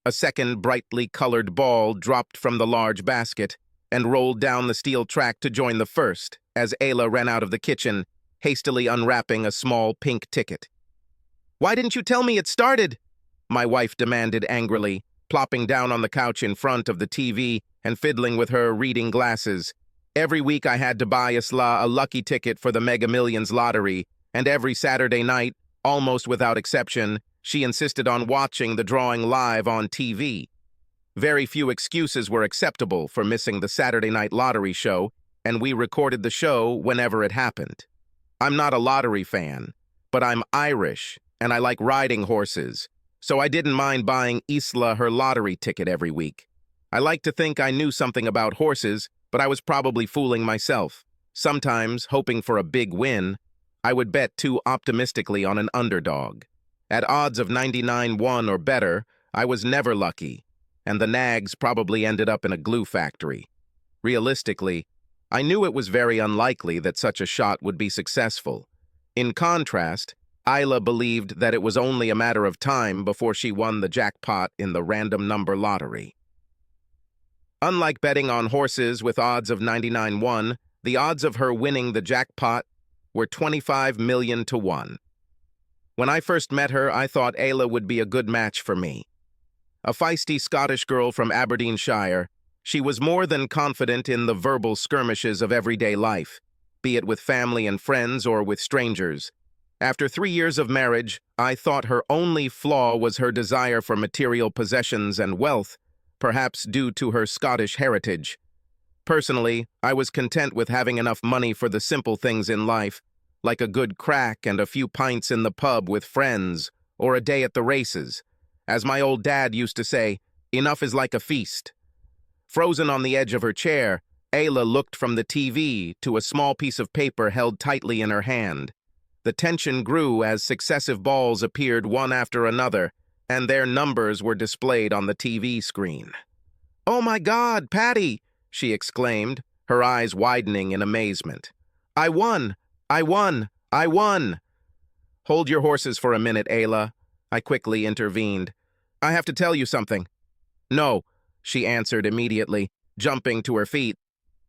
A second brightly colored ball dropped from the large basket and rolled down the steel track to join the first, as Ayla ran out of the kitchen, hastily unwrapping a small pink ticket. "Why didn't you tell me it started?" my wife demanded angrily, plopping down on the couch in front of the TV and fiddling with her reading glasses. Every week I had to buy Isla a lucky ticket for the Mega Millions lottery, and every Saturday night, almost without exception, she insisted on watching the drawing live on TV. Very few excuses were acceptable for missing the Saturday night lottery show, and we recorded the show whenever it happened. I'm not a lottery fan, but I'm Irish, and I like riding horses, so I didn't mind buying Isla her lottery ticket every week. I like to think I knew something about horses, but I was probably fooling myself. Sometimes, hoping for a big win, I would bet too optimistically on an underdog. At odds of 99-1 or better, I was never lucky, and the nags probably ended up in a glue factory. Realistically, I knew it was very unlikely that such a shot would be successful. In contrast, Ayla believed that it was only a matter of time before she won the jackpot in the random number lottery. Unlike betting on horses with odds of 99-1, the odds of her winning the jackpot were 25 million to 1. When I first met her, I thought Ayla would be a good match for me. A feisty Scottish girl from Aberdeenshire, she was more than confident in the verbal skirmishes of everyday life, be it with family and friends or with strangers. After 3 years of marriage, I thought her only flaw was her desire for material possessions and wealth, perhaps due to her Scottish heritage. Personally, I was content with having enough money for the simple things in life, like a good crack and a few pints in the pub with friends, or a day at the races. As my old dad used to say, enough is like a feast. Frozen on the edge of her chair, Ayla looked from the TV to a small piece of paper held tightly in her hand. The tension grew as successive balls appeared one after another, and their numbers were displayed on the TV screen. "Oh my God, Patty!" she exclaimed, her eyes widening in amazement. "I won! I won! I won!" "Hold your horses for a minute, Ayla," I quickly intervened. "I have to tell you something." "No," she answered immediately, jumping to her feet.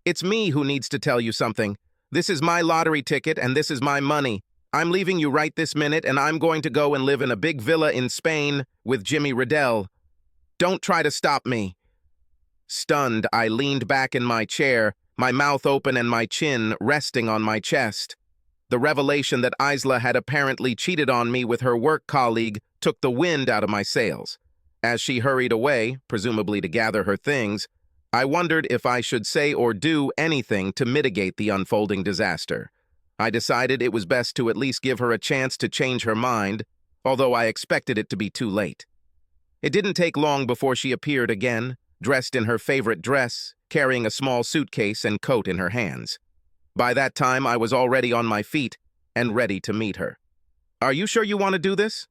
"It's me who needs to tell you something. This is my lottery ticket and this is my money. I'm leaving you right this minute and I'm going to go and live in a big villa in Spain with Jimmy Riddell. Don't try to stop me." Stunned, I leaned back in my chair, my mouth open and my chin resting on my chest. The revelation that Isla had apparently cheated on me with her work colleague took the wind out of my sails. As she hurried away, presumably to gather her things, I wondered if I should say or do anything to mitigate the unfolding disaster. I decided it was best to at least give her a chance to change her mind, although I expected it to be too late. It didn't take long before she appeared again, dressed in her favorite dress, carrying a small suitcase and coat in her hands. By that time, I was already on my feet and ready to meet her. "Are you sure you want to do this?"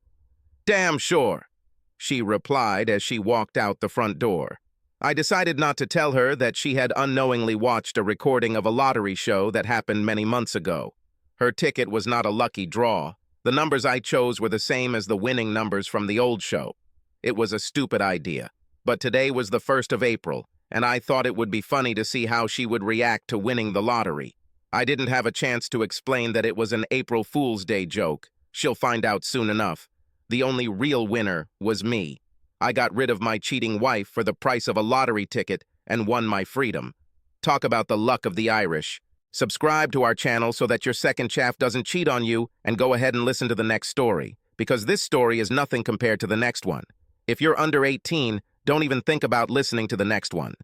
"Damn sure," she replied as she walked out the front door. I decided not to tell her that she had unknowingly watched a recording of a lottery show that happened many months ago. Her ticket was not a lucky draw. The numbers I chose were the same as the winning numbers from the old show. It was a stupid idea, but today was the 1st of April, and I thought it would be funny to see how she would react to winning the lottery. I didn't have a chance to explain that it was an April Fool's Day joke. She'll find out soon enough. The only real winner was me. I got rid of my cheating wife for the price of a lottery ticket and won my freedom. Talk about the luck of the Irish. Subscribe to our channel so that your second chaff doesn't cheat on you, and go ahead and listen to the next story, because this story is nothing compared to the next one. If you're under 18, don't even think about listening to the next one.